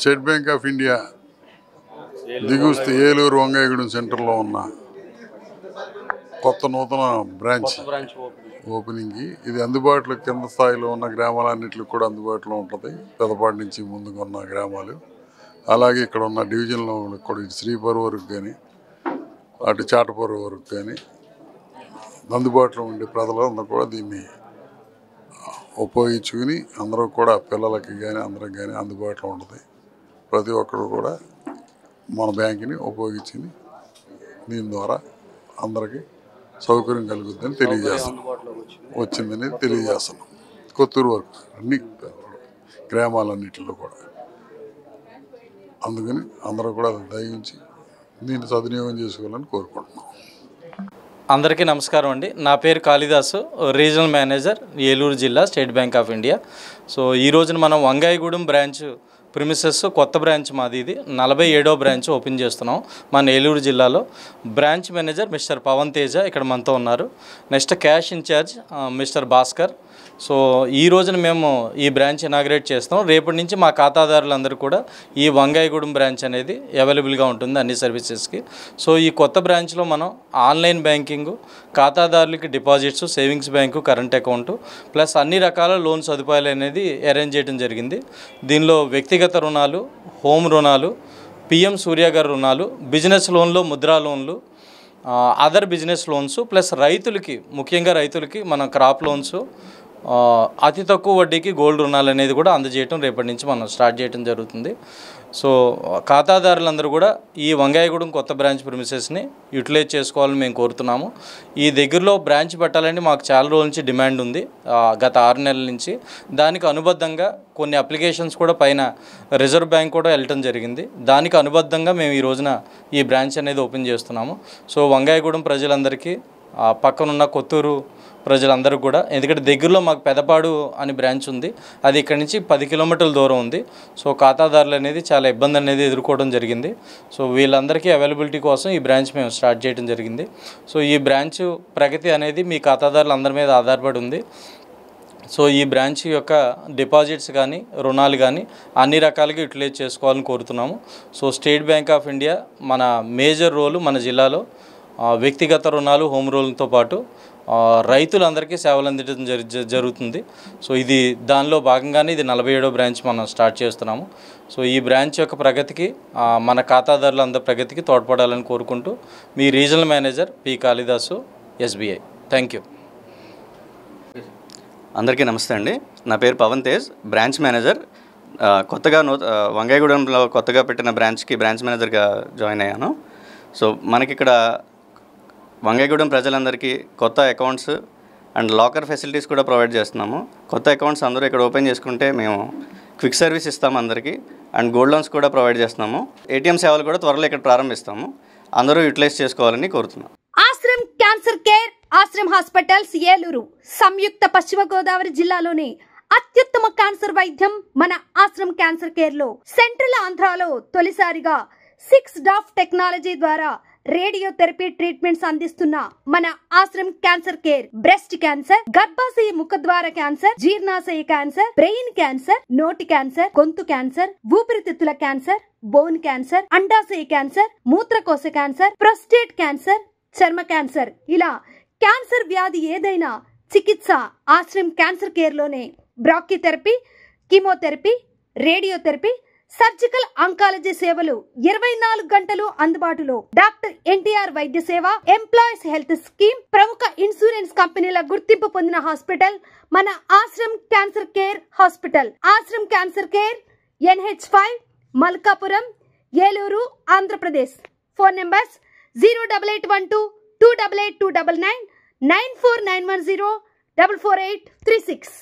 State Bank of India దిగుస్తూ ఏలూరు వంగాయగూడెం సెంటర్లో ఉన్న కొత్త నూతన బ్రాంచ్ ఓపెనింగ్కి ఇది అందుబాటులో కింద స్థాయిలో ఉన్న గ్రామాలన్నింటికి కూడా అందుబాటులో ఉంటుంది. పెదపాటి నుంచి ముందుకు ఉన్న గ్రామాలు, అలాగే ఇక్కడ ఉన్న డివిజన్లో కూడా ఇటు శ్రీపరు వరకు కానీ అటు చాటపరు వరకు కానీ అందుబాటులో ఉండే ప్రజలందరూ కూడా దీన్ని ఉపయోగించుకుని అందరూ కూడా పిల్లలకి కానీ అందరికి కానీ అందుబాటులో ఉంటుంది. ప్రతి ఒక్కరు కూడా మన బ్యాంకుని ఉపయోగించుకుని దీని ద్వారా అందరికీ సౌకర్యం కలుగుతుందని తెలియజేస్తున్నాం. వచ్చిందని తెలియజేస్తున్నాం. కొత్తూరు వరకు అన్ని గ్రామాలన్నింటిలో కూడా. అందుకని అందరూ కూడా దయించి దీన్ని సద్వినియోగం చేసుకోవాలని కోరుకుంటున్నాం. అందరికీ నమస్కారం అండి. నా పేరు కాళిదాసు, రీజనల్ మేనేజర్, ఏలూరు జిల్లా, State Bank of India. So ఈ రోజున మనం వంగాయగూడెం బ్రాంచ్ ప్రిమిసెస్ కొత్త బ్రాంచ్ మాది, ఇది 47వ బ్రాంచ్ ఓపెన్ చేస్తున్నాం మన ఏలూరు జిల్లాలో. Branch manager mister Pavan Teja ఇక్కడ మనతో ఉన్నారు. Next cash incharge mister Bhaskar. So ఈ రోజున మేము ఈ బ్రాంచ్ ఇనాగ్రేట్ చేస్తాం. రేపటి నుంచి మా ఖాతాదారులందరూ కూడా ఈ వంగాయగూడెం బ్రాంచ్ అనేది అవైలబుల్గా ఉంటుంది అన్ని సర్వీసెస్కి. సో ఈ కొత్త బ్రాంచ్లో మనం ఆన్లైన్ బ్యాంకింగ్, ఖాతాదారులకి deposits, savings bank, current account plus అన్ని రకాల లోన్ సదుపాయాలు అనేది అరేంజ్ చేయడం జరిగింది. దీనిలో వ్యక్తిగత రుణాలు, హోమ్ రుణాలు, పిఎం సూర్య గారి రుణాలు, బిజినెస్ లోన్లు, ముద్రా లోన్లు, అదర్ బిజినెస్ లోన్స్ ప్లస్ రైతులకి, ముఖ్యంగా రైతులకి మనం క్రాప్ లోన్స్, అతి తక్కువ వడ్డీకి గోల్డ్ రుణాలు అనేది కూడా అందజేయటం రేపటి నుంచి మనం స్టార్ట్ చేయడం జరుగుతుంది. సో ఖాతాదారులందరూ కూడా ఈ వంగాయగూడెం కొత్త బ్రాంచ్ ప్రిమిసెస్ని యూటిలైజ్ చేసుకోవాలని మేము కోరుతున్నాము. ఈ దగ్గరలో బ్రాంచ్ పెట్టాలని మాకు చాలా రోజుల నుంచి డిమాండ్ ఉంది, గత 6 నెలల నుంచి. దానికి అనుబద్ధంగా కొన్ని అప్లికేషన్స్ కూడా పైన రిజర్వ్ బ్యాంక్ కూడా వెళ్ళటం జరిగింది. దానికి అనుబద్ధంగా మేము ఈ రోజున ఈ బ్రాంచ్ అనేది ఓపెన్ చేస్తున్నాము. సో వంగాయగూడెం ప్రజలందరికీ, పక్కనున్న కొత్తూరు ప్రజలందరూ కూడా, ఎందుకంటే దగ్గరలో మాకు పెదపాడు అని బ్రాంచ్ ఉంది, అది ఇక్కడ నుంచి 10 కిలోమీటర్ల దూరం ఉంది. సో ఖాతాదారులు అనేది చాలా ఇబ్బంది అనేది ఎదుర్కోవడం జరిగింది. సో వీళ్ళందరికీ అవైలబిలిటీ కోసం ఈ బ్రాంచ్ మేము స్టార్ట్ చేయడం జరిగింది. సో ఈ బ్రాంచ్ ప్రగతి అనేది మీ ఖాతాదారులు అందరి మీద ఆధారపడి ఉంది. సో ఈ బ్రాంచ్ యొక్క డిపాజిట్స్ కానీ రుణాలు కానీ అన్ని రకాలుగా యూటిలైజ్ చేసుకోవాలని కోరుతున్నాము. So state Bank of India మన మేజర్ రోలు మన జిల్లాలో వ్యక్తిగత రుణాలు, హోమ్ లోన్లతో పాటు రైతులందరికీ సేవలు అందించడం జరుగుతుంది. సో ఇది దానిలో భాగంగానే ఇది 47వ బ్రాంచ్ మనం స్టార్ట్ చేస్తున్నాము. సో ఈ బ్రాంచ్ యొక్క ప్రగతికి, మన ఖాతాదారులందరి ప్రగతికి తోడ్పడాలని కోరుకుంటూ మీ regional manager P Kalidasu, SBI. Thank you. అందరికీ నమస్తే అండి. నా పేరు పవన్ తేజ్, బ్రాంచ్ మేనేజర్. కొత్తగా వంగాయగూడెంలో కొత్తగా పెట్టిన బ్రాంచ్కి బ్రాంచ్ మేనేజర్గా జాయిన్ అయ్యాను. సో మనకి ఇక్కడ వంగాయగూడెం ప్రజలందరికీ కొత్త అకౌంట్స్ అండ్ లాకర్ ఫెసిలిటీస్ కూడా ప్రొవైడ్ చేస్తున్నాము. కొత్త అకౌంట్స్ అందరూ ఇక్కడ ఓపెన్ చేసుకుంటే మేము క్విక్ సర్వీస్ ఇస్తాము అందరికీ, అండ్ గోల్డ్ లోన్స్ కూడా ప్రొవైడ్ చేస్తున్నాము. ఏటీఎం సేవలు కూడా త్వరలో ఇక్కడ ప్రారంభిస్తాము. అందరూ యూటిలైజ్ చేసుకోవాలని కోరుతున్నాం. Ashram cancer care, Ashram hospitals, Eluru, సంయుక్త పశ్చిమ గోదావరి జిల్లాలోని అత్యుత్తమ క్యాన్సర్ వైద్యం మన ఆశ్రమ్ క్యాన్సర్ కేర్ లో. సెంట్రల్ ఆంధ్రాలో తొలిసారిగా 6 డాఫ్ టెక్నాలజీ ద్వారా రేడియోథెరపీ ట్రీట్మెంట్స్ అందిస్తున్న మన Ashram cancer care breast cancer, గర్భాశయ ముఖద్వార క్యాన్సర్, జీర్ణాశయ క్యాన్సర్, బ్రెయిన్ క్యాన్సర్, నోటి క్యాన్సర్, గొంతు క్యాన్సర్, ఊపిరితిత్తుల క్యాన్సర్, బోన్ క్యాన్సర్, అండాశయ క్యాన్సర్, మూత్రకోశ క్యాన్సర్, ప్రొస్టేట్ క్యాన్సర్, చర్మ క్యాన్సర్, ఇలా క్యాన్సర్ వ్యాధి ఏదైనా చికిత్స ఆశ్రమ్ క్యాన్సర్ కేర్ లోనే. బ్రాక్కిథెరపీ, కీమోథెరపీ, రేడియోథెరపీ, సర్జికల్ ఆంకాలజీ సేవలు 24 గంటలు అందుబాటులో. డాక్టర్ ఎన్టీఆర్ వైద్య సేవ, ఎంప్లాయీస్ హెల్త్ స్కీమ్, ప్రముఖ ఇన్సూరెన్స్ కంపెనీల గుర్తింపు పొందిన హాస్పిటల్ మన Ashram cancer care hospital. Ashram cancer care, NH5, Malkapuram, Eluru, Andhra Pradesh. Phone numbers 08812 288 299, 94910 44836.